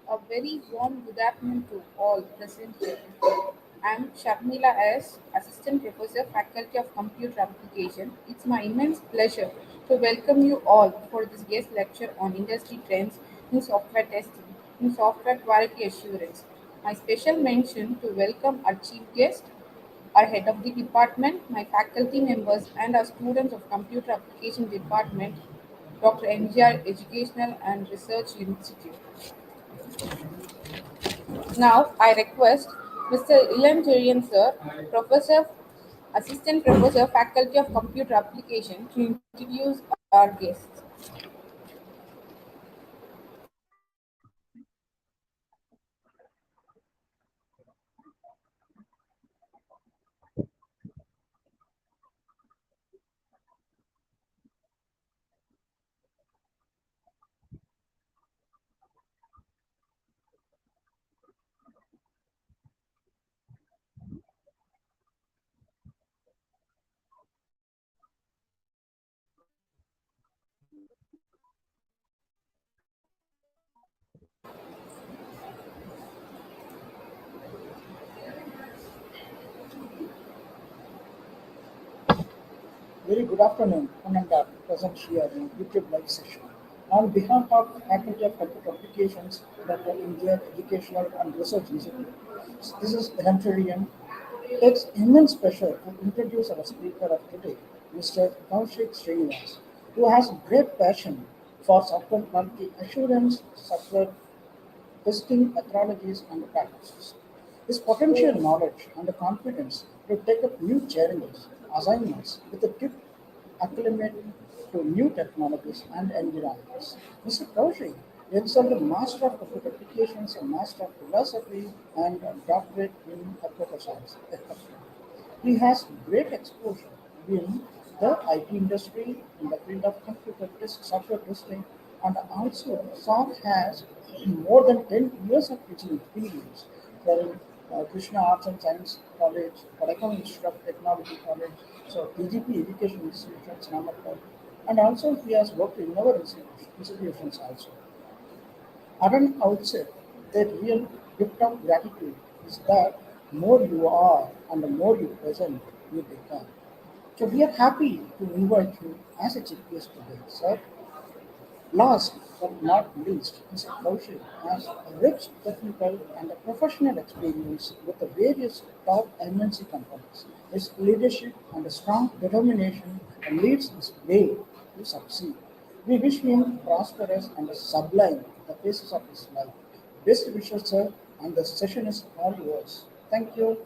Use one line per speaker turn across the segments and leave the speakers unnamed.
A very warm good afternoon to all present here. I am Sharmila S., Assistant Professor, Faculty of Computer Application. It's my immense pleasure to welcome you all for this guest lecture on industry trends in software testing, in software quality assurance. My special mention to welcome our chief guest, our head of the department, my faculty members, and our students of Computer Application Department, Dr.M.G.R. Educational and Research Institute. Now, I request Mr. sir, Professor, Assistant Professor, Faculty of Computer Application, to introduce our guests.
Very good afternoon, Ananda, present here in YouTube live session. On behalf of Faculty of Computer Applications, Dr.M.G.R. Educational and Research Institute, this is Elancherian. It's immense pleasure to introduce our speaker of today, Mr. Kaushik, who has great passion for software quality assurance, software testing methodologies and practices. His potential knowledge and confidence to take up new challenges, assignments with a deep acclimate to new technologies and environments. Mr. Kaushik is a Master of Computer Applications, a Master of Philosophy, and a doctorate in computer science. He has great exposure in the IT industry, in the field of computer test, software testing, and also Sam has more than 10 years of teaching experience from Krishna Arts and Science College, Kodaikanal Institute of Technology College, so PGP Education Institutions, Namakal, and also he has worked in other institutions also. At an outset, the real gift of gratitude is that more you are and the more you present, you become. So we are happy to invite you as a chief guest today, sir. Last but not least, Mr. Kaushik has a rich technical and a professional experience with the various top MNC companies. His leadership and a strong determination leads his way to succeed. We wish him prosperous and sublime the phases of his life. Best wishes, sir, and the session is all yours. Thank you.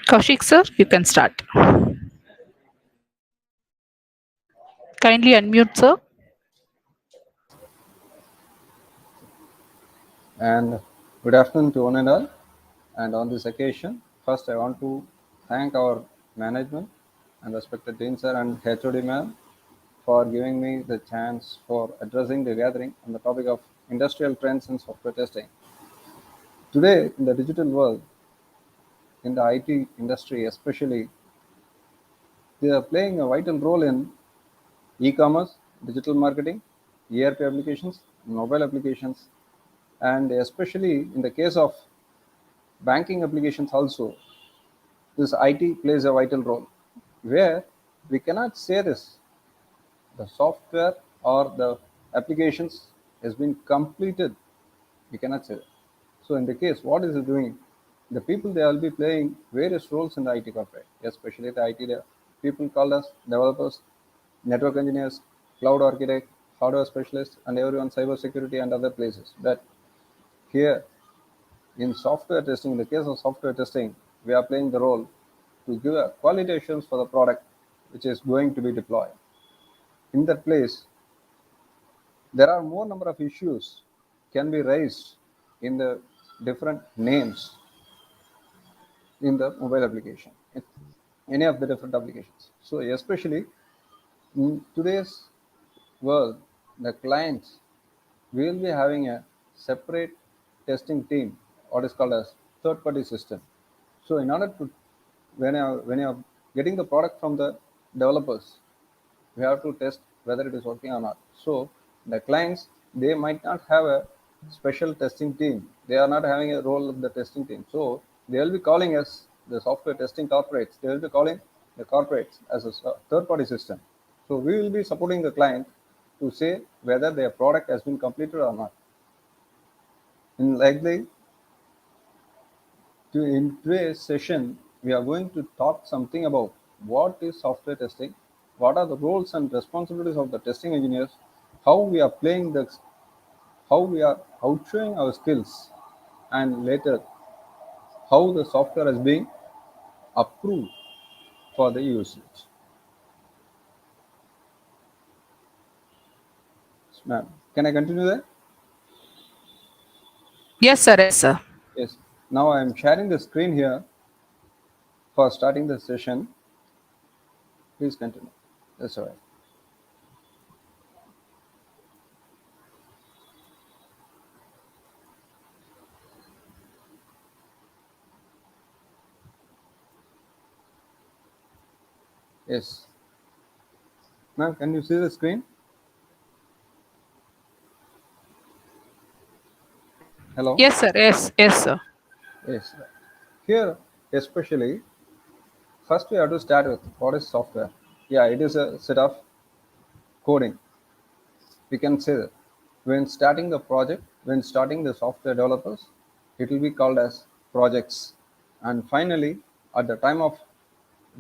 Kaushik sir, you can start. Kindly unmute sir.
And good afternoon to one and all. And on this occasion, first I want to thank our management and respected Dean sir and HOD ma'am for giving me the chance for addressing the gathering on the topic of industrial trends in software testing. Today, in the digital world, in the IT industry especially, they are playing a vital role in e-commerce, digital marketing, ERP applications, mobile applications, and especially in the case of banking applications also, this IT plays a vital role, where we cannot say this, the software or the applications has been completed, we cannot say that. So in the case, what is it doing? The people, they will be playing various roles in the IT corporate, especially the IT people called as developers, network engineers, cloud architect, hardware specialists, and everyone cyber security and other places. But here in software testing, in the case of software testing, we are playing the role to give a quality assurance for the product which is going to be deployed. In that place, there are more number of issues can be raised in the different names in the mobile application, in any of the different applications. So especially in today's world, the clients will be having a separate testing team, what is called as third-party system. So in order to, when you're getting the product from the developers, we have to test whether it is working or not. So the clients, they might not have a special testing team. They are not having a role of the testing team. So they will be calling us the software testing corporates. They will be calling the corporates as a third-party system. So we will be supporting the client to say whether their product has been completed or not. In likely in today's session, we are going to talk something about what is software testing, what are the roles and responsibilities of the testing engineers, how we are playing the, how we are outshowing our skills, and later how the software is being approved for the usage. Ma'am, can I continue there?
Yes, sir. Yes, sir.
Yes. Now I am sharing the screen here for starting the session. Please continue. That's all right. Yes. Ma'am, can you see the screen? Hello?
Yes, sir. Yes, yes, sir.
Yes. Here, especially, first we have to start with what is software. Yeah, it is a set of coding. We can say that when starting the project, when starting the software developers, it will be called as projects. And finally, at the time of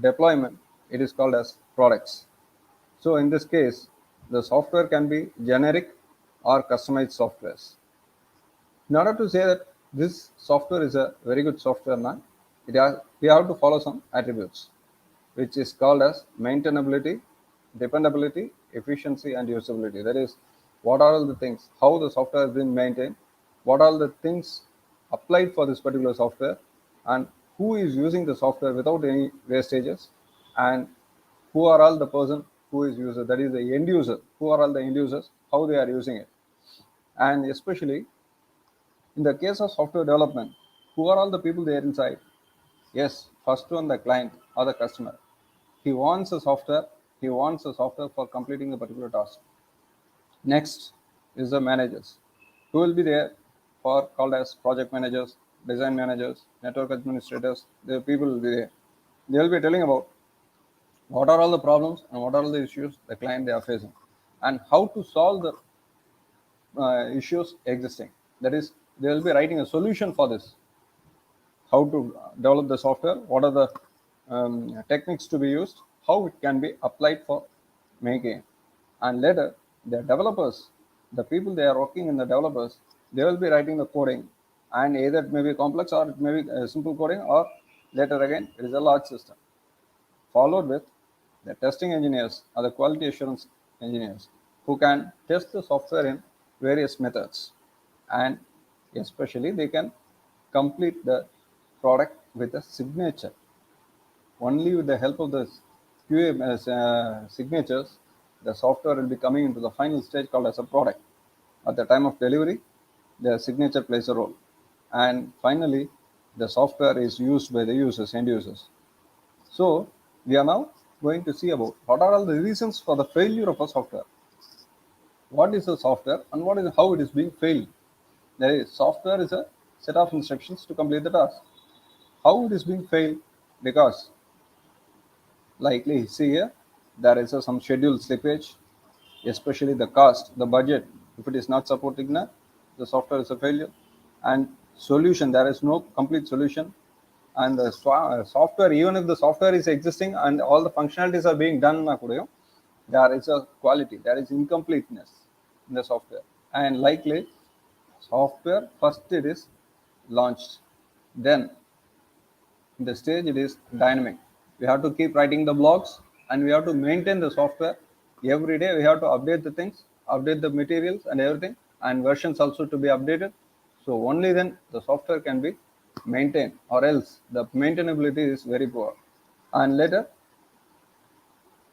deployment, it is called as products. So in this case, the software can be generic or customized softwares. In order to say that this software is a very good software now, we have to follow some attributes, which is called as maintainability, dependability, efficiency, and usability. That is, what are all the things, how the software has been maintained, what are the things applied for this particular software, and who is using the software without any wastages, and who are all the person who is user, that is the end user, who are all the end users, how they are using it. And especially in the case of software development, who are all the people there inside? Yes, first one, the client or the customer. He wants a software. He wants a software for completing a particular task. Next is the managers, who will be there for called as project managers, design managers, network administrators. The people will be there. They will be telling about what are all the problems and what are all the issues the client they are facing, and how to solve the issues existing. That is, they will be writing a solution for this, how to develop the software, what are the techniques to be used, how it can be applied for making. And later, the developers, the people they are working in the developers, they will be writing the coding, and either it may be complex or it may be simple coding, or later again it is a large system. Followed with the testing engineers or the quality assurance engineers who can test the software in various methods, and especially they can complete the product with a signature. Only with the help of the QA signatures, the software will be coming into the final stage called as a product. At the time of delivery, the signature plays a role. And finally, the software is used by the users, end users. So we are now going to see about what are all the reasons for the failure of a software. What is a software and what is how it is being failed. That is, software is a set of instructions to complete the task. How it is being failed? Because likely see here there is some schedule slippage, especially the cost, the budget. If it is not supporting that, the software is a failure. And solution, there is no complete solution. And the software, even if the software is existing and all the functionalities are being done, there is a quality, there is incompleteness in the software. And likely software first it is launched, then in the stage it is dynamic. We have to keep writing the blogs, and we have to maintain the software every day. We have to update the things, update the materials and everything, and versions also to be updated. So only then the software can be maintained, or else the maintainability is very poor. And later,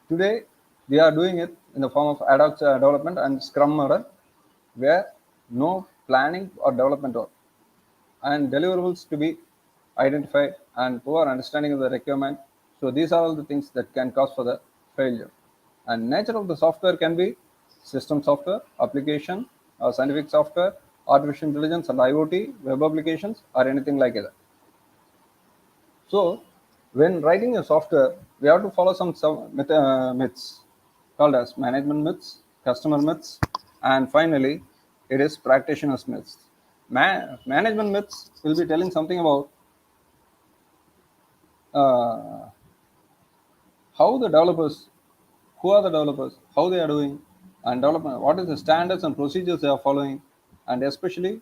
today we are doing it in the form of ad hoc development and scrum model, where no planning or development work and deliverables to be identified, and poor understanding of the requirement. So these are all the things that can cause for the failure. And nature of the software can be system software, application, or scientific software, artificial intelligence and IoT, web applications, or anything like that. So, when writing a software, we have to follow some myths called as management myths, customer myths, and finally, it is practitioners myths. Management myths will be telling something about uh, how the developers, who are the developers, how they are doing, and development, what is the standards and procedures they are following, and especially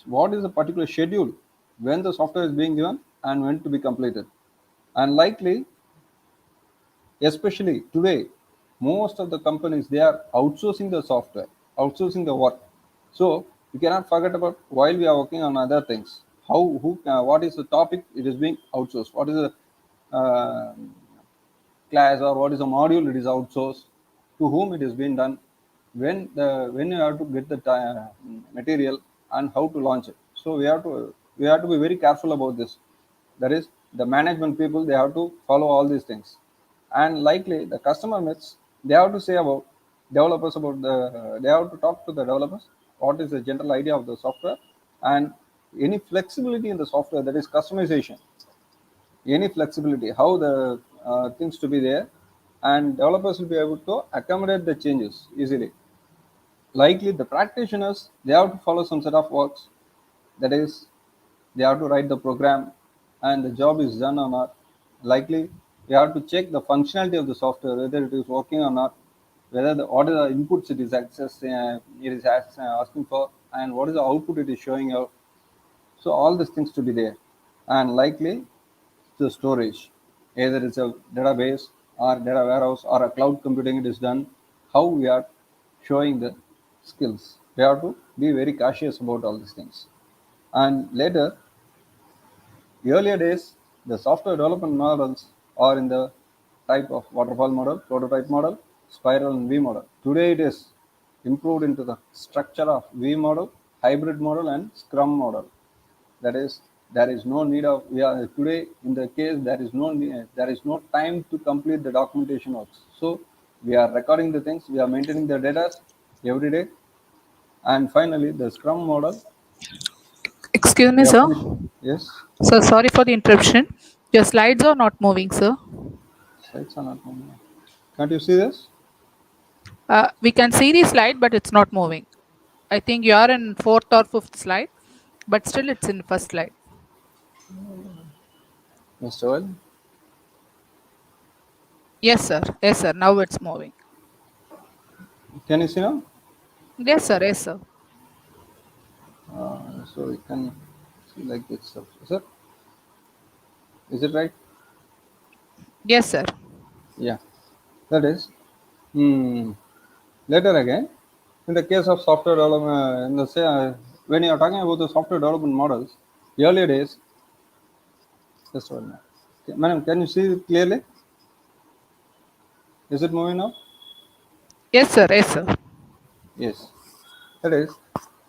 what is the particular schedule when the software is being given and when to be completed. And likely, especially today, most of the companies they are outsourcing the software, outsourcing the work. So you cannot forget about while we are working on other things. How who what is the topic it is being outsourced? What is the uh, class or what is a module it is outsourced, to whom it is being done, when you have to get the material and how to launch it. So we have to be very careful about this. That is, the management people they have to follow all these things. And likely the customer myths, they have to say about developers, about the they have to talk to the developers what is the general idea of the software, and any flexibility in the software, that is customization, any flexibility, how the things to be there, and developers will be able to accommodate the changes easily. Likely, the practitioners they have to follow some set of works. That is, they have to write the program, and the job is done or not. Likely, we have to check the functionality of the software, whether it is working or not, whether the what are the inputs it is asking for, and what is the output it is showing out. So all these things to be there. And likely the storage, either it's a database or data warehouse or a cloud computing it is done, how we are showing the skills. We have to be very cautious about all these things. And later, earlier days, the software development models are in the type of waterfall model, prototype model, spiral, and V model. Today it is improved into the structure of V model, hybrid model, and Scrum model. That is, there is no need of, we are today in the case, there is no time to complete the documentation works. So we are recording the things, we are maintaining the data every day. And finally, the Scrum model,
Excuse me,
we are
sir.
finished. Yes,
Sir, sorry for the interruption. Your slides are not moving, sir.
slides are not moving. Can't you see this?
We can see the slide, but it's not moving. I think you are in fourth or fifth slide, but still it's in first slide.
Mr. Oil,
Yes, sir. Yes, sir. Now it's moving.
can you see now?
Yes, sir. Yes, sir.
So we can see like this stuff. Is it right?
Yes, sir.
Yeah, that is. Hmm. Later again, in the case of software development, when you are talking about the software development models, earlier days, just one minute. Okay, madam, can you see it clearly? Is it moving now?
Yes, sir. Yes, sir.
Yes. That is,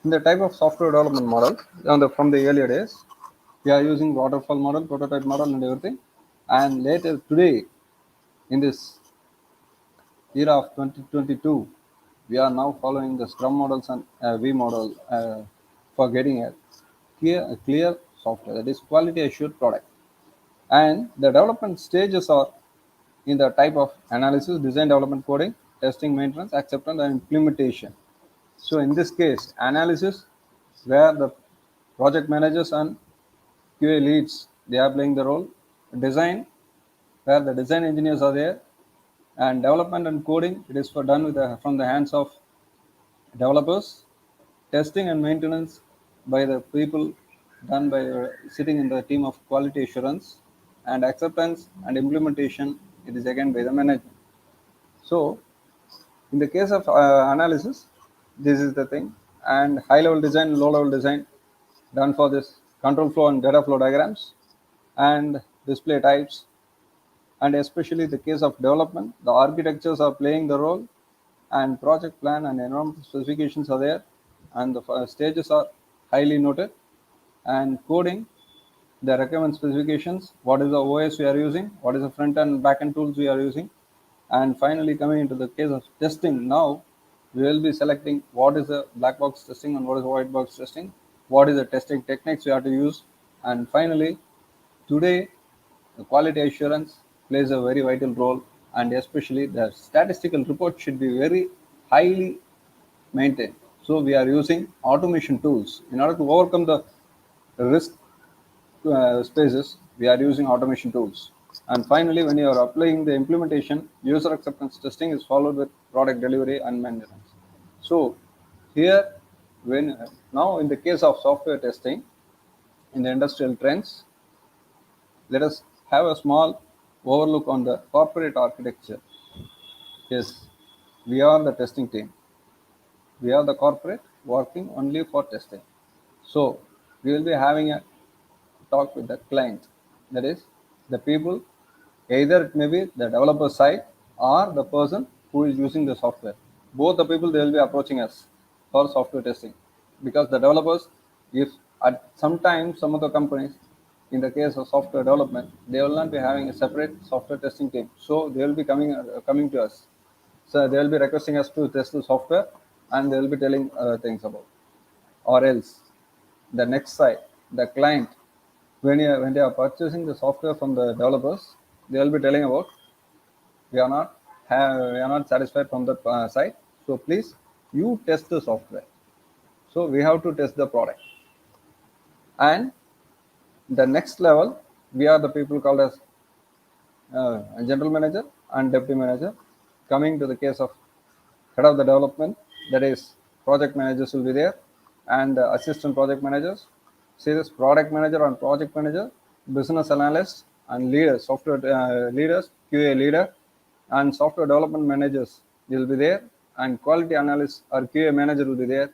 in the type of software development model, from the earlier days, we are using waterfall model, prototype model, and everything. And later today, in this era of 2022, we are now following the Scrum models and V model for getting a clear software, that is quality assured product. And the development stages are in the type of analysis, design, development, coding, testing, maintenance, acceptance, and implementation. So in this case, analysis, where the project managers and QA leads they are playing the role. Design, where the design engineers are there, and development and coding it is for done from the hands of developers. Testing and maintenance by the people done by sitting in the team of quality assurance, and acceptance and implementation it is again by the management. So in the case of analysis, this is the thing, and high level design, low level design done for this control flow and data flow diagrams and display types. And especially the case of development, the architectures are playing the role, and project plan and environmental specifications are there, and the stages are highly noted. And coding, the requirement specifications, what is the OS we are using, what is the front and back end tools we are using, and finally coming into the case of testing. Now we will be selecting what is the black box testing and what is the white box testing, what is the testing techniques we have to use, and finally today the quality assurance plays a very vital role, and especially the statistical report should be very highly maintained. So we are using automation tools in order to overcome the risk spaces. We are using automation tools. And finally, when you are applying the implementation, user acceptance testing is followed with product delivery and maintenance. So here, when now in the case of software testing in the industrial trends, let us have a small overlook on the corporate architecture. Yes, we are the testing team. We are the corporate working only for testing. So we will be having a talk with the client. That is the people, either it may be the developer side or the person who is using the software. Both the people they will be approaching us for software testing, because the developers, if at sometimes some of the companies, in the case of software development, they will not be having a separate software testing team. So they will be coming to us. So they will be requesting us to test the software, and they will be telling other things about. Or else, the next side, the client, when they are purchasing the software from the developers, they will be telling about we are not satisfied from the site. So please you test the software. So we have to test the product. And the next level, we are the people called as general manager and deputy manager. Coming to the case of head of the development, that is project managers will be there, and assistant project managers, say this product manager and project manager, business analysts and leaders, software leaders, QA leader, and software development managers will be there, and quality analyst or QA manager will be there,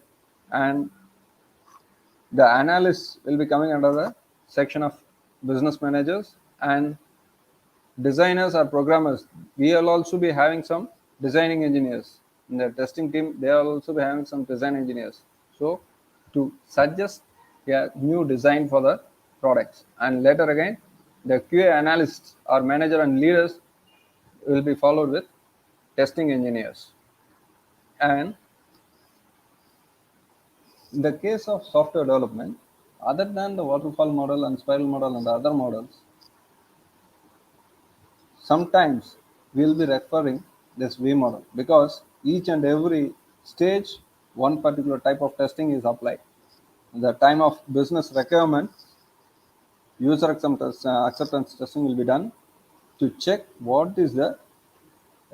and the analysts will be coming under the section of business managers, and designers or programmers, we will also be having some designing engineers in the testing team. They will also be having some design engineers, so to suggest a new design for the products. And later again, the QA analysts or manager and leaders will be followed with testing engineers. And in the case of software development, other than the waterfall model and spiral model and the other models, sometimes we'll be referring this V model, because each and every stage one particular type of testing is applied. The time of business requirement, user acceptance testing will be done to check what is the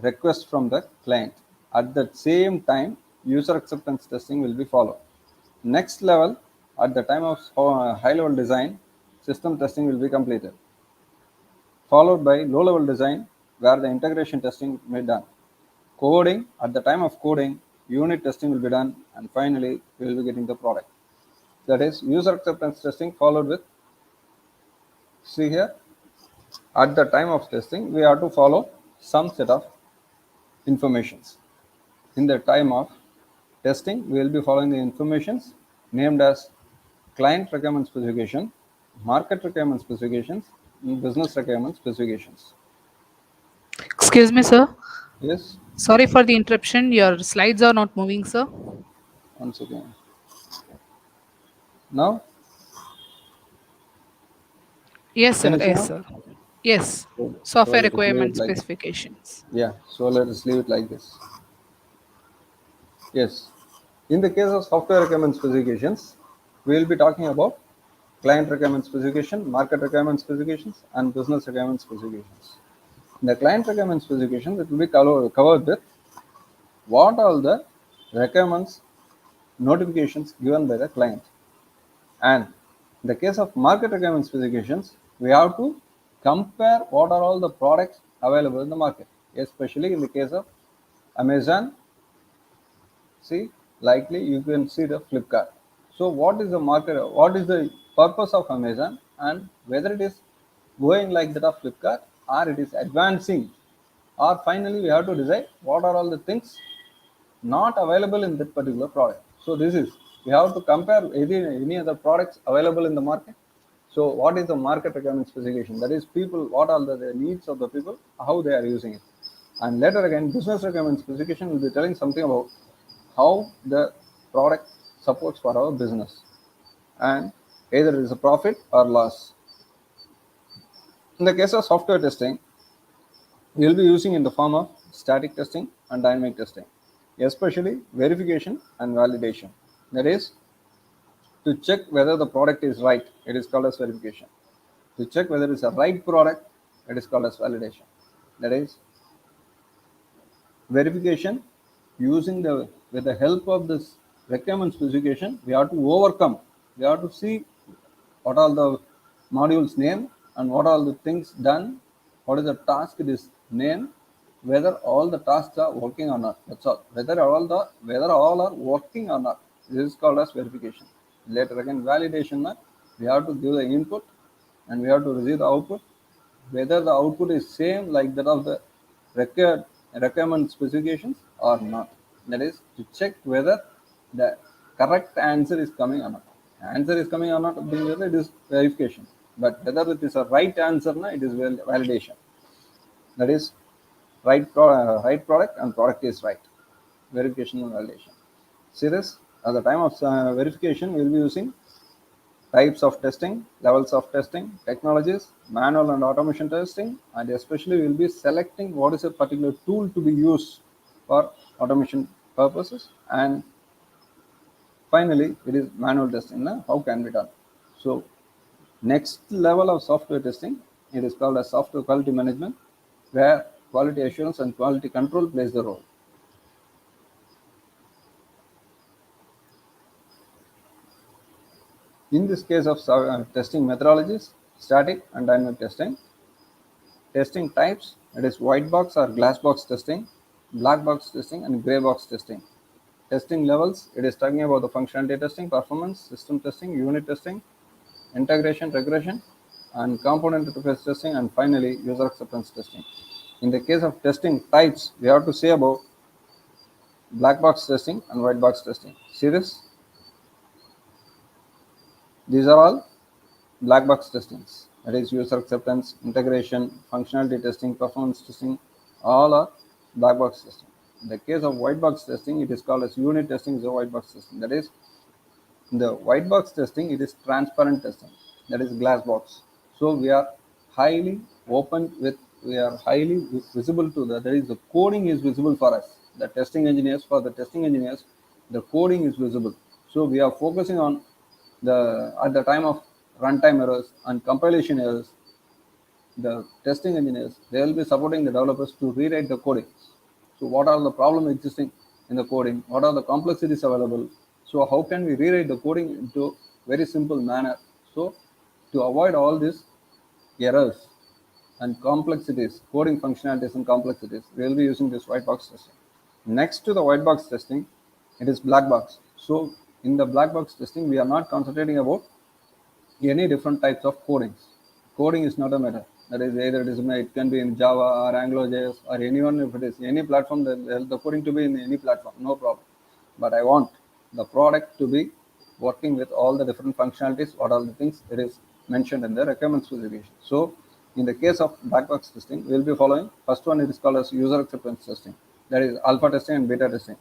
request from the client. At the same time, user acceptance testing will be followed. Next level, at the time of high level design, system testing will be completed, followed by low level design, where the integration testing may be done. Coding, at the time of coding, unit testing will be done, and finally we will be getting the product. That is user acceptance testing followed with, see here, at the time of testing we have to follow some set of informations. In the time of testing, we will be following the informations named as client requirement specification, market requirement specifications, and business requirement specifications.
Excuse me, sir.
Yes,
Sorry for the interruption. Your slides are not moving, sir.
once again. Now,
Yes,
can
sir.
you see
Yes,
now?
sir. Yes.
So
Software
let us leave it
requirement
like,
specifications.
yeah. So let us leave it like this. Yes. In the case of software requirement specifications, we will be talking about client requirement specification, market requirement specifications, and business requirement specifications. In the client requirement specification, it will be covered with what all the requirements notifications given by the client. And in the case of market requirement specifications, we have to compare what are all the products available in the market, especially in the case of Amazon. See, likely you can see the Flipkart. So what is the market, what is the purpose of Amazon, and whether it is going like that of Flipkart or it is advancing, or finally we have to decide what are all the things not available in that particular product. So this is, we have to compare any other products available in the market. So what is the market requirement specification? That is people, what are the needs of the people, how they are using it. And later again, business requirement specification will be telling something about how the product supports for our business, and either it is a profit or loss. In the case of software testing, we will be using in the form of static testing and dynamic testing, especially verification and validation. That is, to check whether the product is right, it is called as verification. To check whether it's a right product, it is called as validation. That is, verification using the with the help of this requirement specification, we have to overcome. We have to see what are the modules name and what are the things done, what is the task it is named, whether all the tasks are working or not. That's all. Whether all are working or not. This is called as verification. Later again, validation, we have to give the input and we have to receive the output. Whether the output is same like that of the required requirement specifications or not. That is to check whether the correct answer is coming or not. Answer is coming or not, it is verification. But whether it is a right answer, it is validation. That is right product and product is right. Verification and validation. See this? At the time of verification, we will be using types of testing, levels of testing, technologies, manual and automation testing, and especially we will be selecting what is a particular tool to be used for automation purposes, and finally it is manual testing. How can be done? So next level of software testing, it is called as software quality management, where quality assurance and quality control plays the role. In this case of testing methodologies, static and dynamic testing, testing types, it is white box or glass box testing, black box testing, and gray box testing. Testing levels, it is talking about the functionality testing, performance, system testing, unit testing, integration, regression, and component interface testing, and finally user acceptance testing. In the case of testing types, we have to say about black box testing and white box testing. See this? These are all black box testings. That is user acceptance, integration, functionality testing, performance testing, all are black box testing. In the case of white box testing, it is called as unit testing, is a white box testing. That is, in the white box testing, it is transparent testing. That is glass box. So we are highly we are highly visible to that is the coding is visible for us. The testing engineers, the coding is visible. So we are focusing on at the time of runtime errors and compilation errors, the testing engineers, they will be supporting the developers to rewrite the coding. So what are the problems existing in the coding? What are the complexities available? So how can we rewrite the coding into very simple manner? So to avoid all these errors and complexities, coding functionalities and complexities, we will be using this white box testing. Next to the white box testing, it is black box. So in the black box testing, we are not concentrating about any different types of codings. Coding is not a matter. That is either it can be in Java or AngularJS or anyone, if it is any platform, the coding to be in any platform, no problem. But I want the product to be working with all the different functionalities, what are the things it is mentioned in the requirement specification. So in the case of black box testing, we will be following. First one, it is called as user acceptance testing. That is alpha testing and beta testing.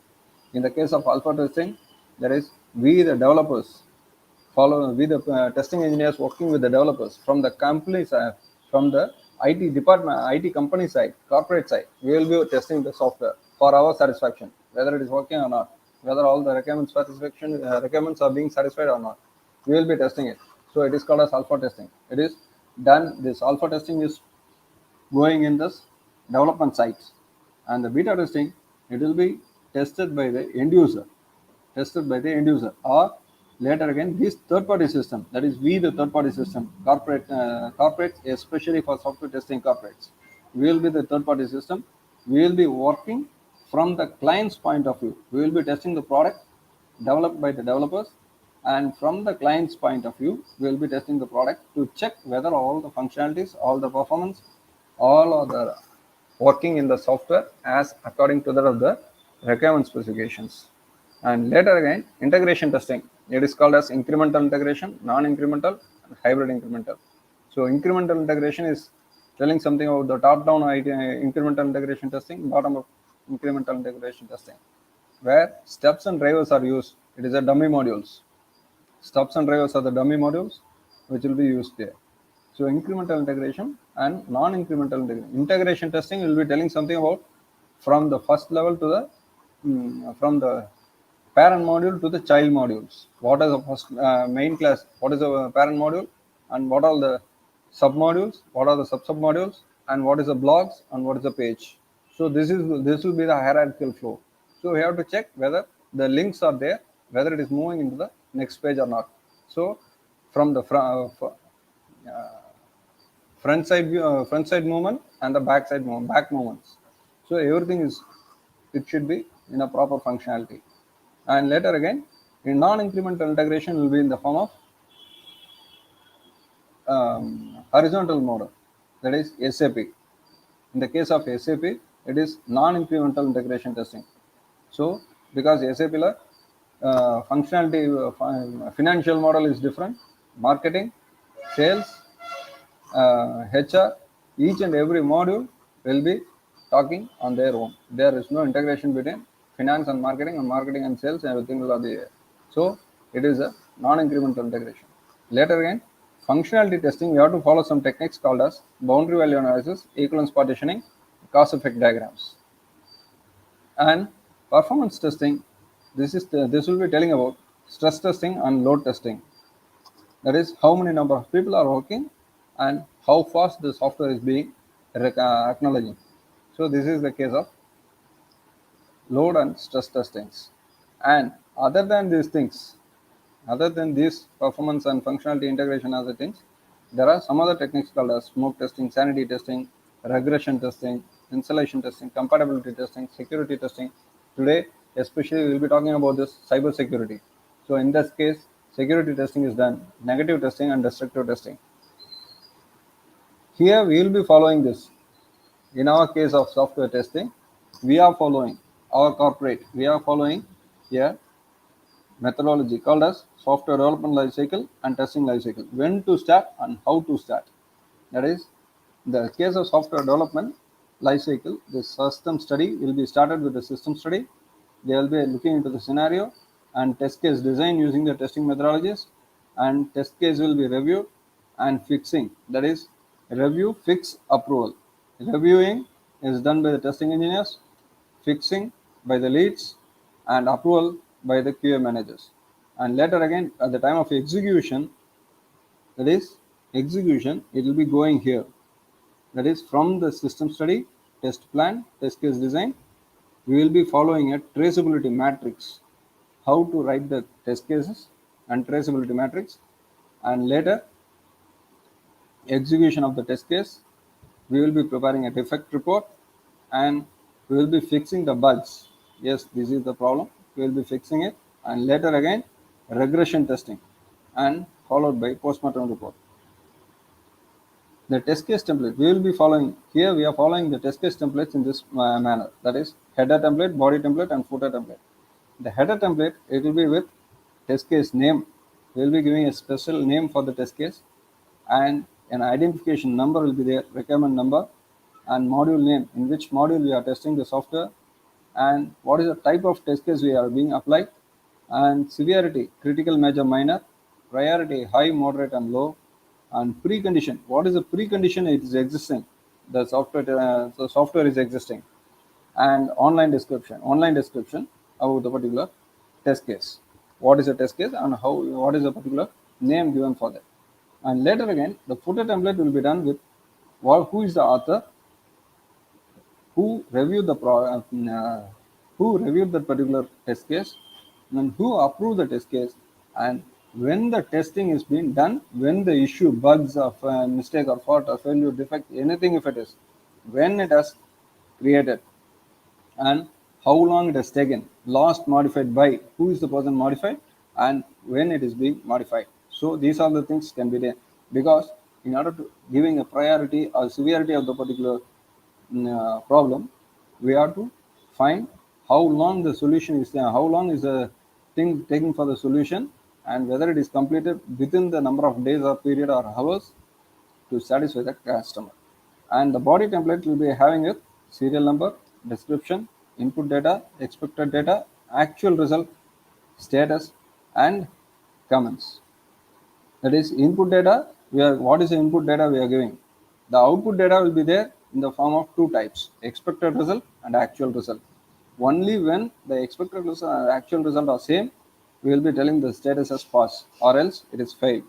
In the case of alpha testing, that is we the developers with the testing engineers working with the developers from the company side, from the IT department, IT company side, corporate side. We will be testing the software for our satisfaction, whether it is working or not, whether all the requirements are being satisfied or not. We will be testing it. So it is called as alpha testing. It is done. This alpha testing is going in this development sites, and the beta testing, it will be tested by the end user, or later again this third party system, that is we the third party system, corporates, especially for software testing corporates, we will be the third party system. We will be working from the client's point of view. We will be testing the product developed by the developers, and from the client's point of view, we will be testing the product to check whether all the functionalities, all the performance, all of the working in the software as according to the requirement specifications. And later again, integration testing. It is called as incremental integration, non-incremental, hybrid incremental. So incremental integration is telling something about the top-down incremental integration testing, bottom-up incremental integration testing, where steps and drivers are used. It is a dummy modules. Steps and drivers are the dummy modules which will be used there. So incremental integration and non-incremental integration. Integration testing will be telling something about from the first level to the from the parent module to the child modules. What is the first main class? What is the parent module, and what are the sub modules? What are the sub modules? And what is the blocks and what is the page? So this will be the hierarchical flow. So we have to check whether the links are there, whether it is moving into the next page or not. So from the front side movement and the back side movement, back movements. So everything is, it should be in a proper functionality. And later again, in non-incremental integration will be in the form of horizontal model, that is SAP. In the case of SAP, it is non-incremental integration testing. So because SAP functionality, financial model is different, marketing, sales, HR, each and every module will be talking on their own. There is no integration between finance and marketing and sales, everything will be there. So it is a non-incremental integration. Later again, functionality testing, we have to follow some techniques called as boundary value analysis, equivalence partitioning, cause effect diagrams. And performance testing, this will be telling about stress testing and load testing. That is how many number of people are working and how fast the software is being acknowledging. So this is the case of load and stress testings. And other than these things, other than this performance and functionality integration other things, there are some other techniques called as smoke testing, sanity testing, regression testing, installation testing, compatibility testing, security testing. Today, especially, we will be talking about this cyber security. So in this case, security testing is done, negative testing and destructive testing. Here we will be following this. In our case of software testing, we are following our corporate, we are following here methodology called as software development life cycle and testing life cycle. When to start and how to start. That is, the case of software development life cycle, the system study will be started with the system study. They will be looking into the scenario and test case design using the testing methodologies, and test case will be reviewed and fixing. That is, review, fix, approval. Reviewing is done by the testing engineers, fixing by the leads, and approval by the QA managers. And later again, at the time of execution, that is execution, it will be going here. That is, from the system study, test plan, test case design, we will be following a traceability matrix, how to write the test cases and traceability matrix. And later, execution of the test case, we will be preparing a defect report and we will be fixing the bugs. Yes, this is the problem. We will be fixing it, and later again regression testing and followed by postmortem report. The test case template we will be following here. We are following the test case templates in this manner. That is header template, body template, and footer template. The header template, it will be with test case name. We will be giving a special name for the test case, and an identification number will be there, requirement number, and module name, in which module we are testing the software, and what is the type of test case we are being applied, and severity, critical, major, minor, priority, high, moderate, and low, and precondition. What is the precondition? It is existing. The software is existing, and online description about the particular test case. What is a test case and how? What is a particular name given for that? And later again, the footer template will be done with who is the author, who reviewed who reviewed that particular test case, and who approved the test case, and when the testing is being done, when the issue, bugs of mistake or fault or failure, defect, anything if it is, when it has created, and how long it has taken, last modified by, who is the person modified, and when it is being modified. So these are the things can be there, because in order to giving a priority or severity of the particular problem, we have to find how long the solution is there, how long is the thing taking for the solution, and whether it is completed within the number of days or period or hours to satisfy the customer. And the body template will be having a serial number, description, input data, expected data, actual result, status, and comments. That is input data. What is the input data we are giving? The output data will be there in the form of two types: expected result and actual result. Only when the expected result and actual result are same, we will be telling the status as pass, or else it is fail.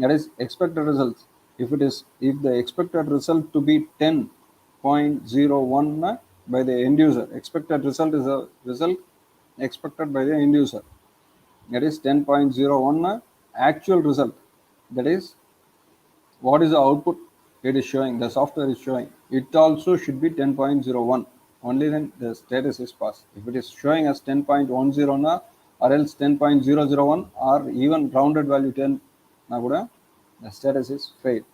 That is expected results. If the expected result to be 10.01 by the end user, expected result is a result expected by the end user. That is 10.01 actual result. That is what is the output it is showing, the software is showing. It also should be 10.01. Only then the status is passed. If it is showing as 10.10 or else 10.001 or even rounded value 10, the status is failed.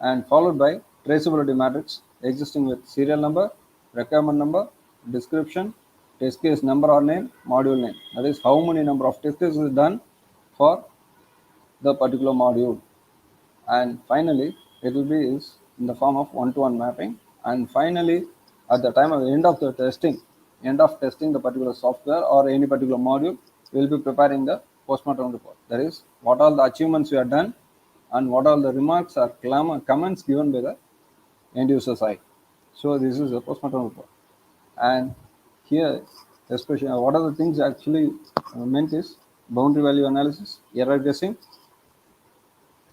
And followed by traceability matrix existing with serial number, requirement number, description, test case number or name, module name. That is how many number of test cases is done for the particular module. And finally, it will be is in the form of one-to-one mapping. And finally, at the time of the end of testing the particular software or any particular module, we will be preparing the postmortem report. That is, what all the achievements we have done and what all the remarks or comments given by the end user side. So this is a postmortem report. And here, especially what are the things actually meant is boundary value analysis, error guessing,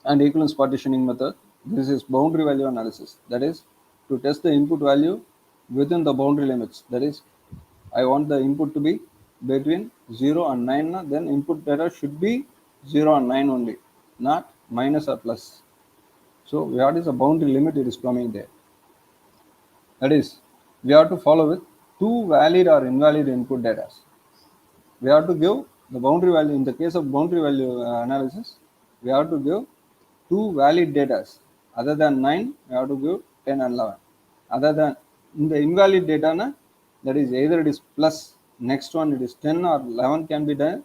and equivalence partitioning method. This is boundary value analysis. That is to test the input value within the boundary limits. That is, I want the input to be between 0 and 9. Then input data should be 0 and 9 only, not minus or plus. So what is the boundary limit it is coming there? That is, we have to follow with two valid or invalid input data. We have to give the boundary value. In the case of boundary value analysis, we have to give two valid data. Other than 9, we have to give 10 and 11. Other than in the invalid data, that is either it is plus, next one it is 10 or 11 can be done,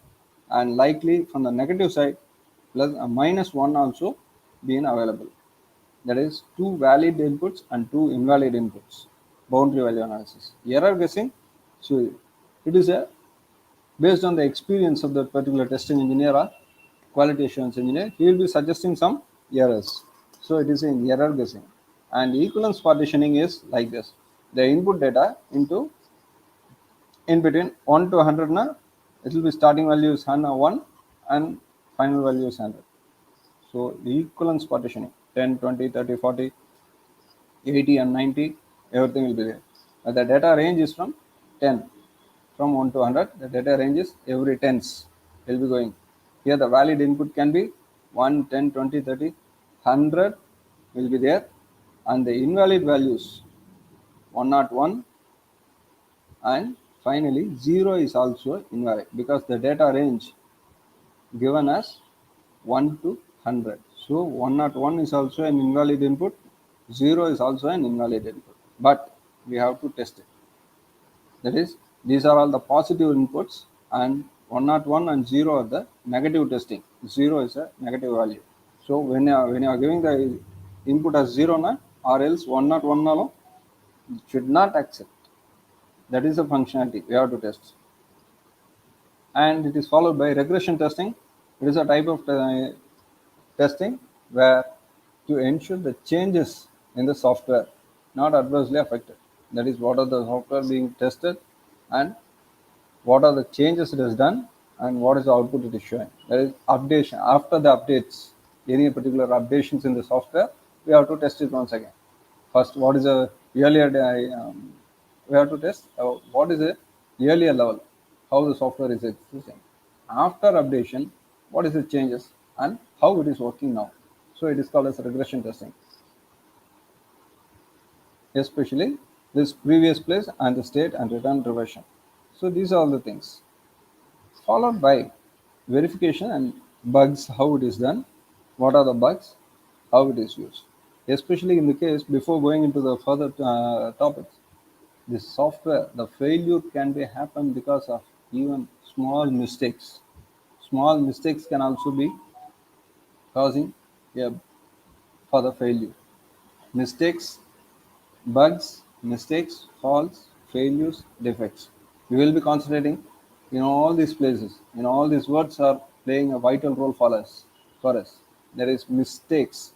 and likely from the negative side, plus a minus 1 also being available. That is two valid inputs and two invalid inputs. Boundary value analysis. Error guessing. So it is a based on the experience of the particular testing engineer or quality assurance engineer, he will be suggesting some errors. So it is in error guessing. And equivalence partitioning is like this. The input data into in between 1 to 100, it will be starting value is 1 and final value is 100. So the equivalence partitioning 10, 20, 30, 40, 80 and 90, everything will be there. The data range is from 10. From 1 to 100, the data range is every tens will be going. Here the valid input can be 1, 10, 20, 30, 100 will be there, and the invalid values 101, and finally 0 is also invalid because the data range given as 1 to 100. So 101 is also an invalid input, 0 is also an invalid input, but we have to test it. That is, these are all the positive inputs, and 101 and 0 are the negative testing. 0 is a negative value. So when you are giving the input as 0 or else 101 should not accept. That is the functionality we have to test. And it is followed by regression testing. It is a type of testing where to ensure the changes in the software not adversely affected. That is, what are the software being tested and what are the changes it has done and what is the output it is showing. That is updation. After the updates, any particular updations in the software, we have to test it once again. First, what is the earlier we have to test what is the earlier level, how the software is existing. After updation, what is the changes and how it is working now. So it is called as regression testing. Especially this previous place and the state and return reversion. So these are all the things. Followed by verification and bugs, how it is done, what are the bugs, how it is used. Especially in the case, before going into the further topics, this software, the failure can be happen because of even small mistakes. Small mistakes can also be causing a for the failure. Mistakes, bugs, mistakes, faults, failures, defects. We will be concentrating in all these places. In all these words are playing a vital role for us. For us, there is mistakes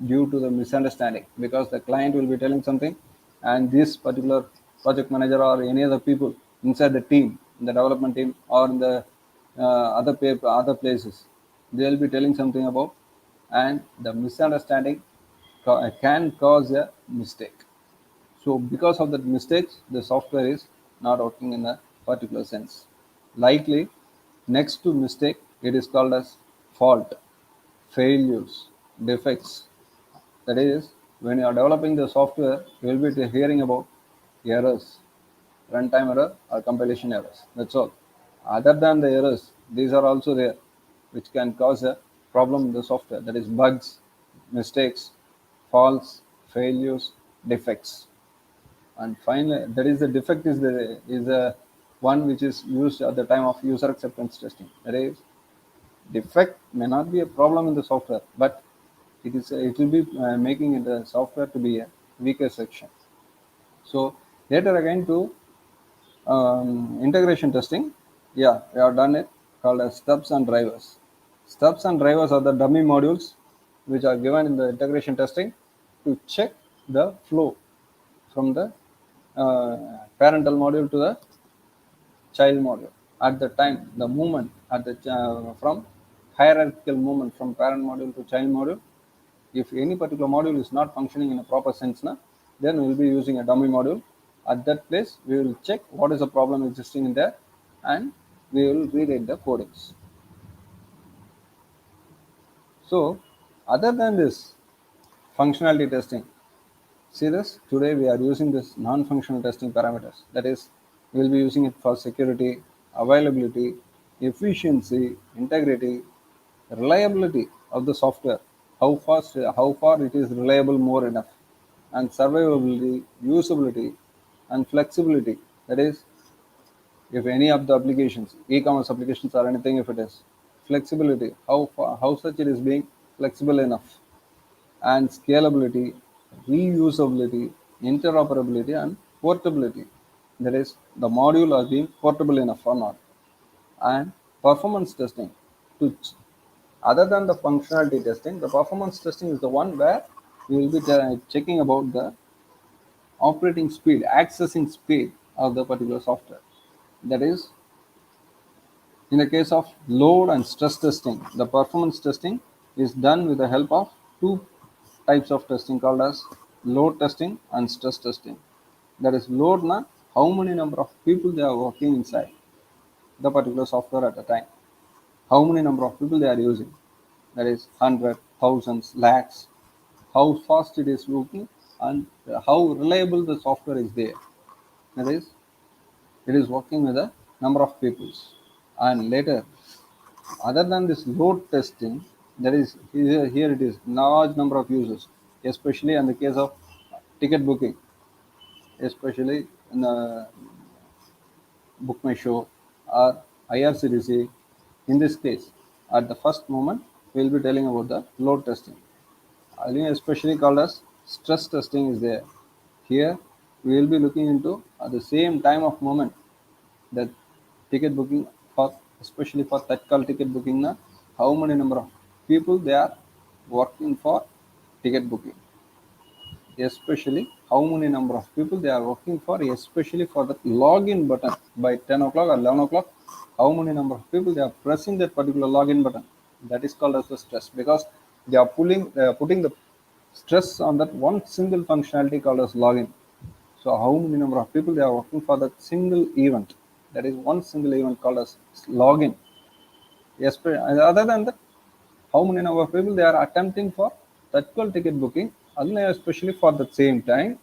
due to the misunderstanding because the client will be telling something, and this particular project manager or any other people inside the team, in the development team or in the other places, they will be telling something about, and the misunderstanding can cause a mistake. So because of that mistakes, the software is not working in a particular sense. Likely, next to mistake, it is called as fault, failures, defects. That is, when you are developing the software, you will be hearing about errors, runtime error or compilation errors. That's all. Other than the errors, these are also there, which can cause a problem in the software. That is bugs, mistakes, faults, failures, defects. And finally, there is the defect is the one which is used at the time of user acceptance testing. That is, defect may not be a problem in the software, but it will be making the software to be a weaker section. So later again to integration testing, yeah, we have done it, called as stubs and drivers. Stubs and drivers are the dummy modules which are given in the integration testing to check the flow from the parental module to the child module. At the time, the movement at the from hierarchical movement from parent module to child module, if any particular module is not functioning in a proper sense, then we will be using a dummy module. At that place, we will check what is the problem existing in there, and we will rewrite the codings. So, other than this functionality testing, see this, today we are using this non-functional testing parameters. That is, we will be using it for security, availability, efficiency, integrity, reliability of the software, how far it is reliable more enough, and survivability, usability, and flexibility. That is, if any of the applications, e-commerce applications or anything, if it is flexibility, how such it is being flexible enough, and scalability, reusability, interoperability, and portability. That is, the module are being portable enough or not. And performance testing. To other than the functionality testing, the performance testing is the one where we will be checking about the operating speed, accessing speed of the particular software. That is, in the case of load and stress testing, the performance testing is done with the help of two types of testing called as load testing and stress testing. That is, load na how many number of people they are working inside the particular software at a time, how many number of people they are using. That is hundred, thousands, lakhs, how fast it is working, and how reliable the software is there. That is, it is working with a number of peoples. And later, other than this load testing, there is here it is large number of users, especially in the case of ticket booking, especially in the book my show or IRCDC. In this case, at the first moment, we will be telling about the load testing. I think especially called as stress testing is there. Here, we will be looking into at the same time of moment that ticket booking for, especially for that call ticket booking, how many number of people they are working for ticket booking, especially how many number of people they are working for, especially for the login button by 10 o'clock or 11 o'clock, how many number of people they are pressing that particular login button. That is called as the stress, because they are putting the stress on that one single functionality called as login. So how many number of people they are working for that single event, that is one single event called as login. Yes, other than that, how many number of people they are attempting for that call ticket booking, especially for the same time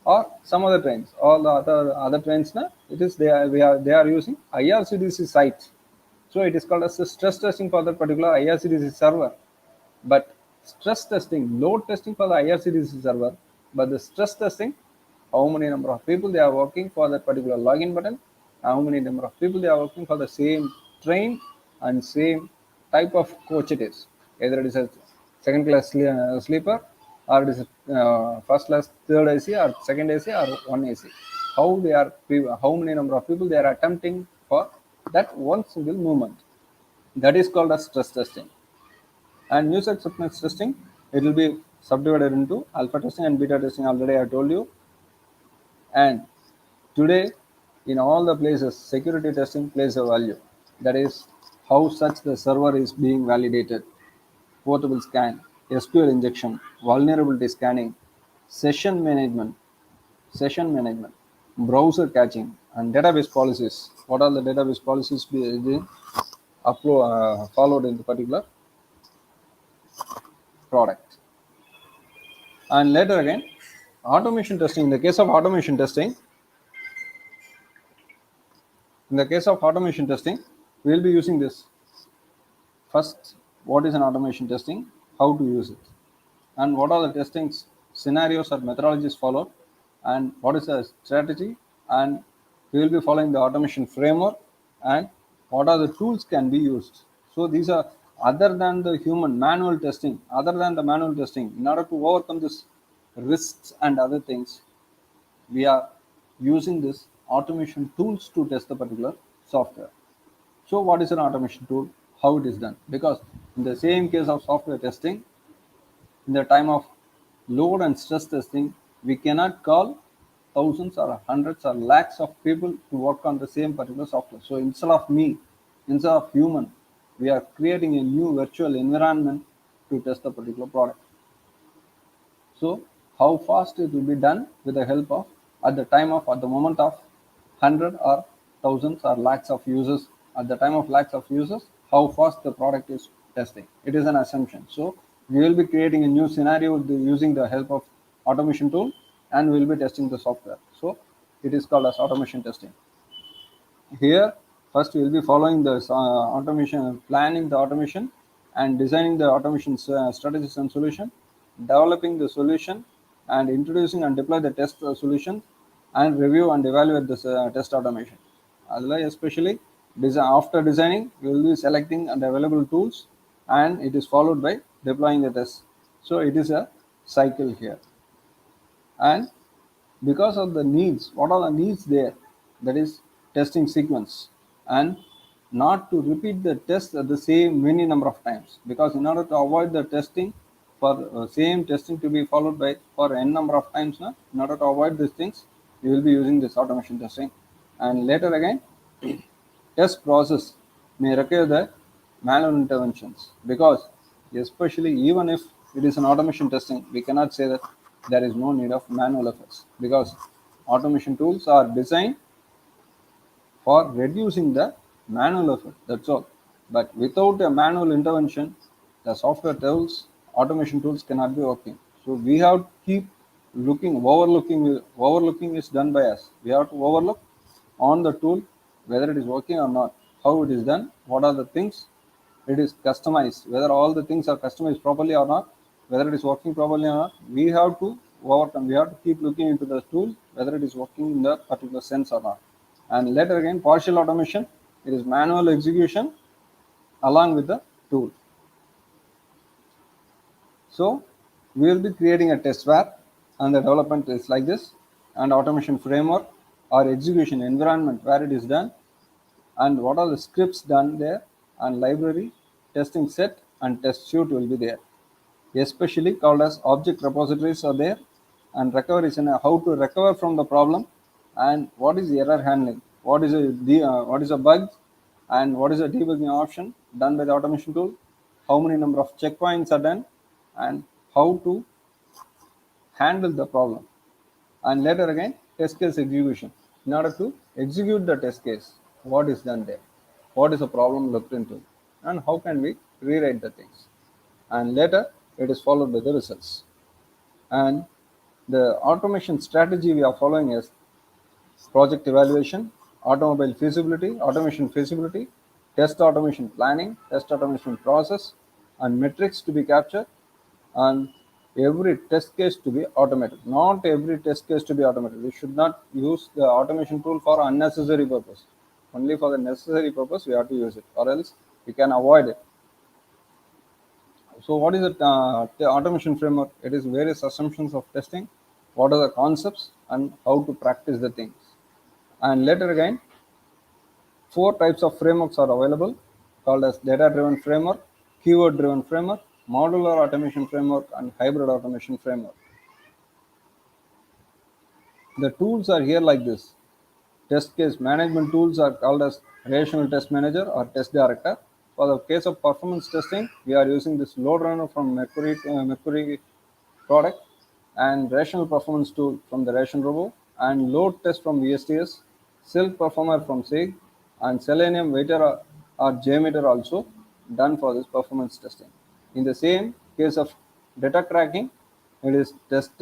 or some other trains. All the other trains, it is they are using IRCDC site. So it is called as a stress testing for that particular IRCDC server. But stress testing, load testing for the IRCDC server, but the stress testing, how many number of people they are working for that particular login button, how many number of people they are working for the same train and same type of coach it is. Either it is a second class sleeper, or it is a first class third AC or second AC or one AC. How they are, how many number of people they are attempting for that one single movement. That is called as stress testing. And user acceptance testing, it will be subdivided into alpha testing and beta testing. Already I told you. And today, in all the places, security testing plays a value. That is how such the server is being validated. Portable scan, SQL injection, vulnerability scanning, session management, session management, browser caching, and database policies. What are the database policies being followed in the particular product? And later again, automation testing. In the case of automation testing, we will be using this. First, what is an automation testing? How to use it? And what are the testing scenarios or methodologies followed? And what is the strategy? And we will be following the automation framework. And what are the tools can be used? So these are other than the human manual testing. Other than the manual testing, in order to overcome this risks and other things, we are using this automation tools to test the particular software. So what is an automation tool? How it is done? Because in the same case of software testing, in the time of load and stress testing, we cannot call thousands or hundreds or lakhs of people to work on the same particular software. So instead of human, we are creating a new virtual environment to test the particular product. So how fast it will be done with the help of at the moment of hundred or thousands or lakhs of users, at the time of lakhs of users, how fast the product is testing. It is an assumption. So we will be creating a new scenario using the help of automation tool, and we will be testing the software. So it is called as automation testing. Here, first we will be following the automation, planning the automation and designing the automation strategies and solution, developing the solution and introducing and deploy the test solution, and review and evaluate this test automation. Especially after designing, we will be selecting and available tools, and it is followed by deploying the test. So it is a cycle here. And because of the needs, what are the needs there? That is testing sequence, and not to repeat the test at the same many number of times, because in order to avoid the testing for same testing to be followed by for n number of times, in order to avoid these things, we will be using this automation testing. And later again, test process may require the manual interventions, because especially even if it is an automation testing, we cannot say that there is no need of manual efforts, because automation tools are designed for reducing the manual effort. That's all. But without a manual intervention, the software tools, automation tools cannot be working. So we have to keep overlooking is done by us. We have to overlook on the tool whether it is working or not, how it is done, what are the things it is customized, whether all the things are customized properly or not, whether it is working properly or not. We have to overcome, we have to keep looking into the tool whether it is working in the particular sense or not. And later again, partial automation, it is manual execution along with the tool. So we will be creating a testware, and the development is like this, and automation framework or execution environment where it is done, and what are the scripts done there, and library, testing set, and test suite will be there. Especially called as object repositories are there, and recovery is how to recover from the problem, and what is error handling, what is a bug, and what is a debugging option done by the automation tool, how many number of checkpoints are done, and how to handle the problem. And later again, test case execution. In order to execute the test case, what is done there, what is the problem looked into, and how can we rewrite the things. And later it is followed by the results. And the automation strategy we are following is project evaluation, automation feasibility, test automation planning, test automation process, and metrics to be captured, and every test case to be automated. Not every test case to be automated. We should not use the automation tool for unnecessary purpose. Only for the necessary purpose we have to use it, or else we can avoid it. So what is the automation framework? It is various assumptions of testing, what are the concepts, and how to practice the things. And later again, four types of frameworks are available, called as data-driven framework, keyword-driven framework, modular automation framework, and hybrid automation framework. The tools are here like this. Test case management tools are called as Rational Test Manager or Test Director. For the case of performance testing, we are using this load runner from Mercury product, and rational performance tool from the Ration Robo, and load test from VSTS, Silk Performer from SIG, and Selenium Waiter or JMeter also done for this performance testing. In the same case of data cracking, it is Test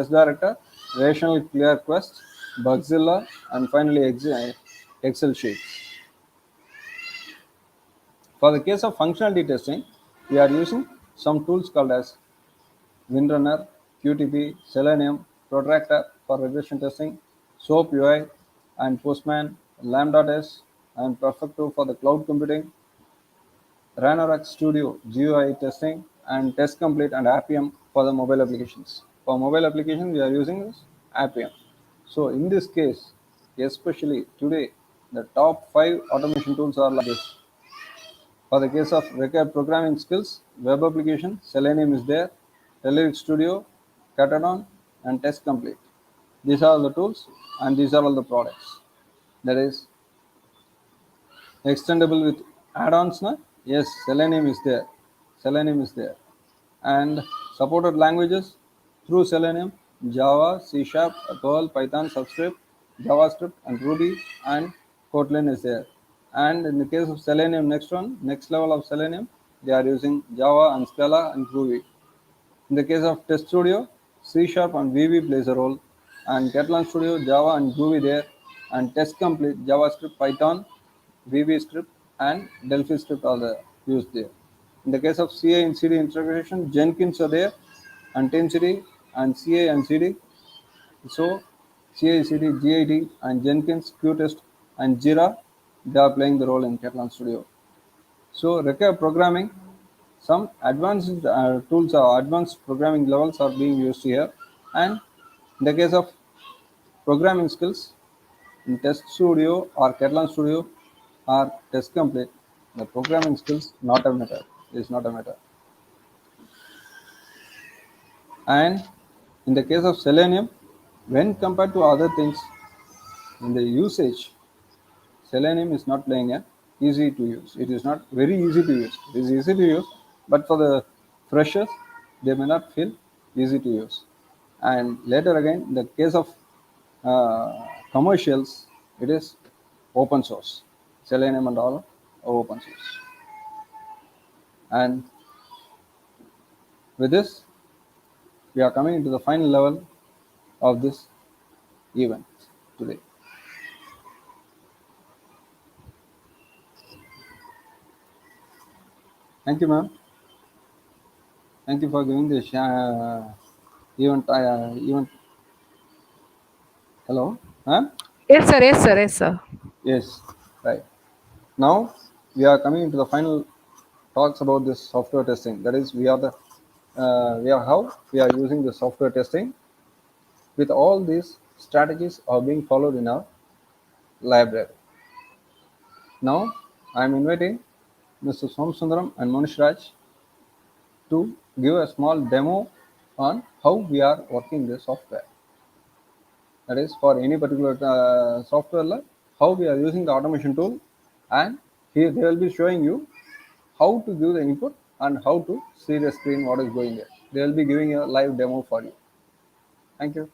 Director, Rational Clear Quest, Bugzilla, and finally Excel Sheets. For the case of functionality testing, we are using some tools called as Windrunner, QTP, Selenium, Protractor for regression testing, SOAP UI, and Postman, Lambda Test, and Perfecto for the cloud computing, Ranorex Studio GUI testing, and Test Complete and Appium for the mobile applications. For mobile applications, we are using this Appium. So in this case, especially today, the top 5 automation tools are like this. For the case of required programming skills, web application, Selenium is there, Telerik Studio, Catalan, and Test Complete. These are the tools and these are all the products. That is extendable with add-ons. Yes, Selenium is there. Selenium is there. And supported languages through Selenium, Java, C Sharp, Perl, Python, Subscript, JavaScript, and Ruby, and Kotlin is there. And in the case of Selenium, next level of Selenium, they are using Java and Scala and Groovy. In the case of Test Studio, C Sharp and VB plays a role, and Catalan Studio, Java and Groovy there, and Test Complete, JavaScript, Python, VB script, and Delphi script are used there. In the case of CA and CD integration, Jenkins are there, and TeamCD, and CA and CD. So CA, CD, GIT, and Jenkins, Qtest, and Jira, they are playing the role in Catalan Studio. So require programming, some advanced tools or advanced programming levels are being used here. And in the case of programming skills, in Test Studio or Catalan Studio or Test Complete, the programming skills not a matter, is not a matter. And in the case of Selenium, when compared to other things in the usage, Selenium is not playing a easy to use. It is not very easy to use. It is easy to use, but for the freshers, they may not feel easy to use. And later again, in the case of commercials, it is open source. Selenium and all are open source. And with this, we are coming into the final level of this event today. Thank you, ma'am. Thank you for giving this event. Event. Hello, ma'am.
Yes, sir. Yes, sir. Yes, sir.
Yes, right. Now we are coming into the final talks about this software testing. That is, we are how we are using the software testing. With all these strategies are being followed in our library. Now I am inviting Mr. Somasundaram and Manish Raj to give a small demo on how we are working the software. That is for any particular software, how we are using the automation tool, and here they will be showing you how to give the input and how to see the screen what is going there. They will be giving a live demo for you. Thank you.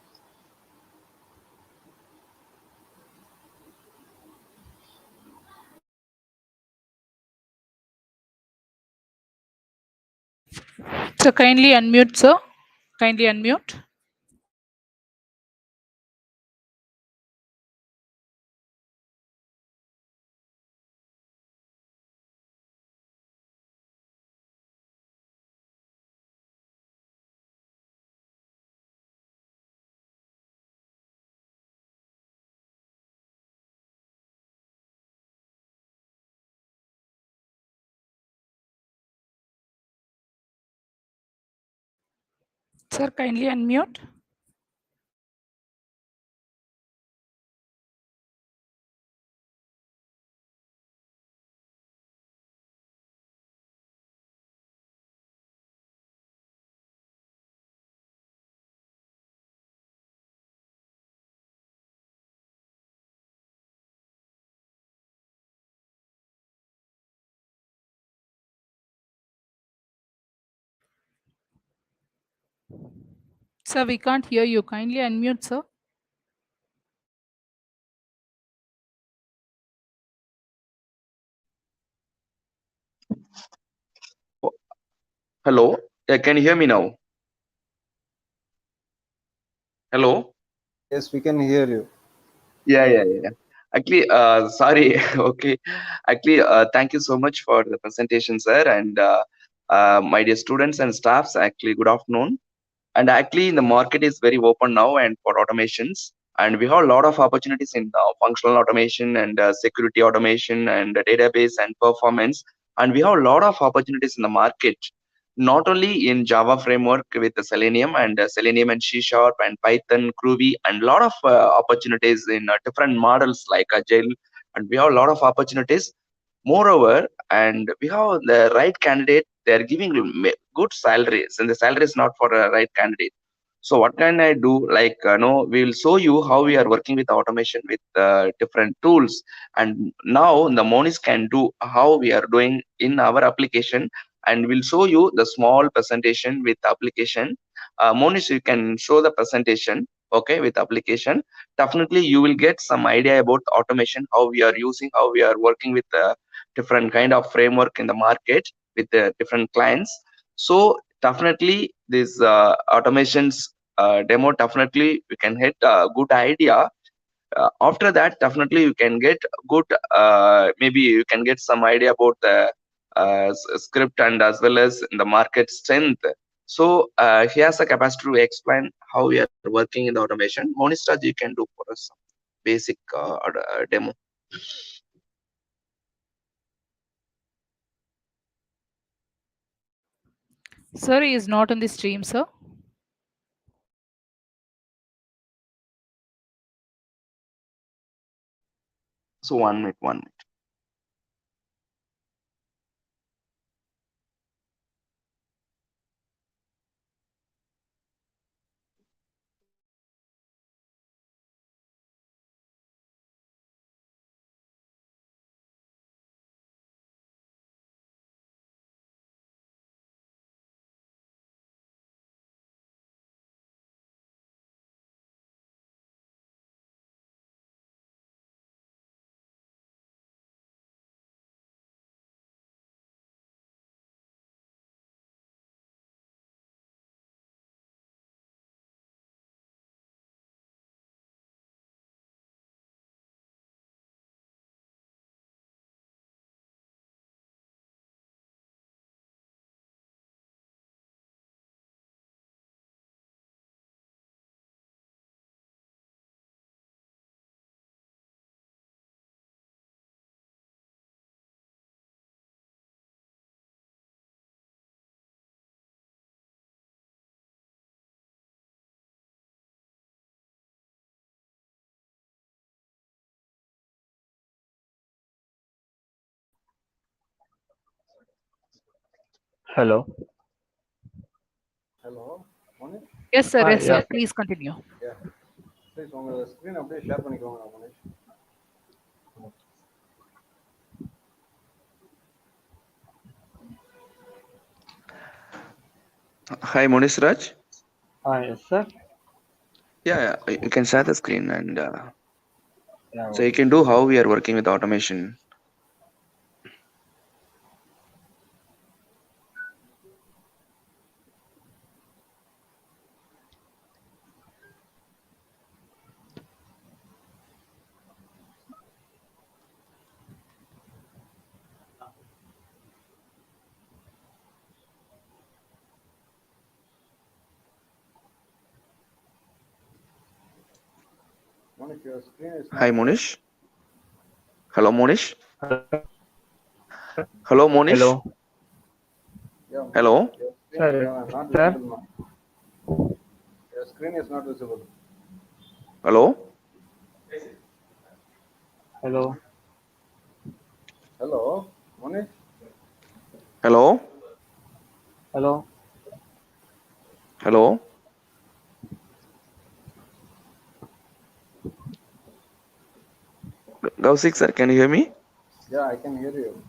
So kindly unmute, sir. Kindly unmute. Sir, kindly unmute. Sir, we can't hear you. Kindly unmute, sir.
Hello. Yeah, can you hear me now? Hello.
Yes, we can hear you.
Yeah. Actually, sorry. Okay. Actually, thank you so much for the presentation, sir, and my dear students and staffs. Actually, good afternoon. And actually, the market is very open now, and for automations, and we have a lot of opportunities in functional automation and security automation and database and performance, and we have a lot of opportunities in the market. Not only in Java framework with the Selenium and Selenium and C Sharp and Python, Groovy, and a lot of opportunities in different models like Agile, and we have a lot of opportunities. Moreover, and we have the right candidate, they are giving good salaries, and the salary is not for a right candidate. So what can I do? Like, we will show you how we are working with automation with different tools. And now the Monish can do how we are doing in our application, and we'll show you the small presentation with application. Monish, you can show the presentation, okay, with application. Definitely, you will get some idea about automation, how we are using, how we are working with different kind of framework in the market with different clients. So definitely this automations demo, definitely we can get a good idea. After that, definitely you can get good, maybe you can get some idea about the script and as well as the market strength. So he has a capacity to explain how we are working in the automation. Monisraj, you can do for us some basic demo.
Sir, he is not on the stream, sir.
So 1 minute.
Hello.
Hello, Monish.
Yes, sir. Yes,
Yeah.
sir. Please continue.
Yeah. Please, உங்க screen அப்படியே share பண்ணிக்கோங்க Manish.
Hi, Monisraj.
Yes, sir.
Yeah, you can share the screen, and
Yeah.
so you can do how we are working with automation.
Monish, your screen is
Hi,
not there.
Monish. Hello, Monish.
Hello.
Hello, Monish.
Hello.
Yeah, Monish,
Hello.
your screen
Sir.
not
Sir.
visible now. screen is not visible.
Hello?
Hello.
Hello, Monish?
Hello?
Hello.
Hello? Gausik sir, can you hear me?
Yeah, I can hear you.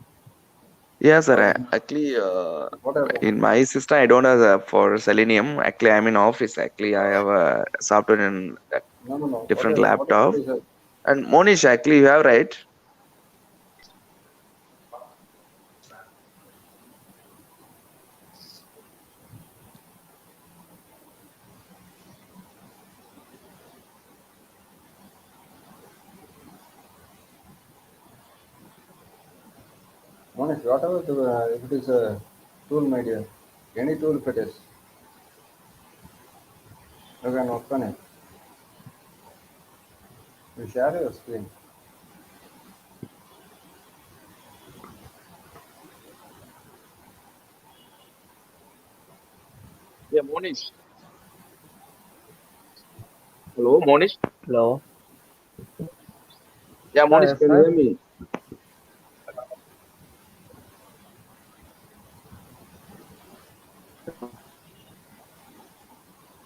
Yeah, sir.
What,
Actually,
what happened?
in my system, I don't have for Selenium. Actually, I'm in office. Actually, I have a software in a
No, no, no.
different
What
laptop.
is it?
And Monish, actually, you have right.
Monish, whatever if it is a tool media, any tool if it is, you can open it. You share your screen.
Yeah, Monish. Hello, Monish.
Hello.
Yeah, Monish,
Yes,
can you
sir.
hear me?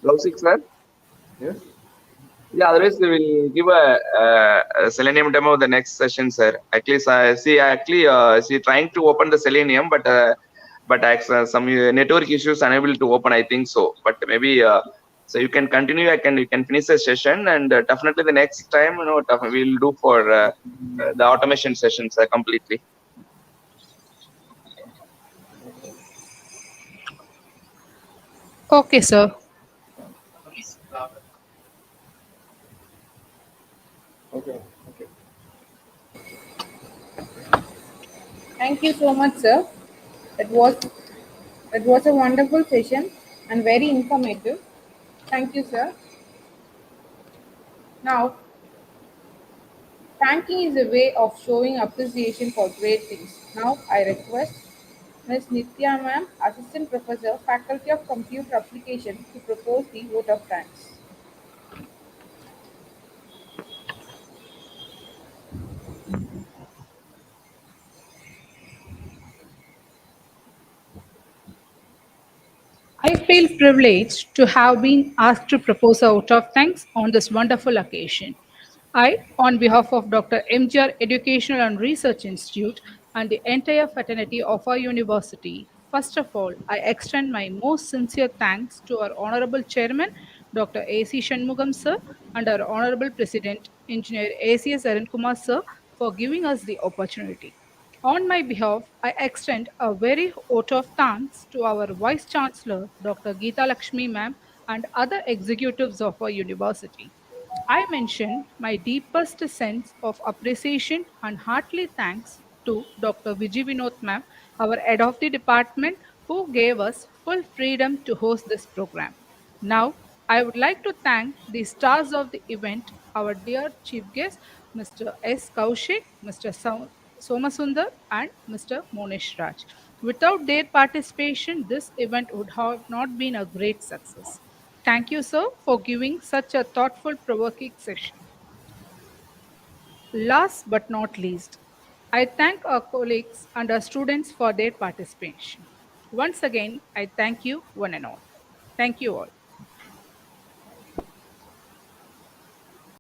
Gausik sir.
Yes?
Yeah, otherwise we will give a Selenium demo the next session, sir. Actually, she trying to open the Selenium, but some network issues unable to open. I think so, but maybe so you can continue. You can finish the session, and definitely the next time, we'll do for the automation sessions completely.
Okay, sir.
Okay, okay.
Thank you so much, sir. It was it was a wonderful session and very informative. Thank you, sir. Now, thanking is a way of showing appreciation for great things. Now, I request Ms. Nithya ma'am, Assistant Professor, Faculty of Computer Application, to propose the vote of thanks.
I feel privileged to have been asked to propose a vote of thanks on this wonderful occasion. I, on behalf of Dr. M.G.R. Educational and Research Institute and the entire fraternity of our university, first of all, I extend my most sincere thanks to our Honorable Chairman, Dr. A.C. Shanmugam sir, and our Honorable President, Engineer A.C.S. Arun Kumar sir, for giving us the opportunity. On my behalf, I extend a very vote of thanks to our Vice Chancellor, Dr. Geeta Lakshmi ma'am, and other executives of our university. I mention my deepest sense of appreciation and heartily thanks to Dr. Vijay Vinod ma'am, our head of the department, who gave us full freedom to host this program. Now, I would like to thank the stars of the event, our dear chief guest, Mr. S. Kaushik, Mr. Somasundar, and Mr. Monish Raj. Without their participation, this event would have not been a great success. Thank you, sir, for giving such a thoughtful, provoking session. Last but not least, I thank our colleagues and our students for their participation. Once again, I thank you one and all. Thank you all.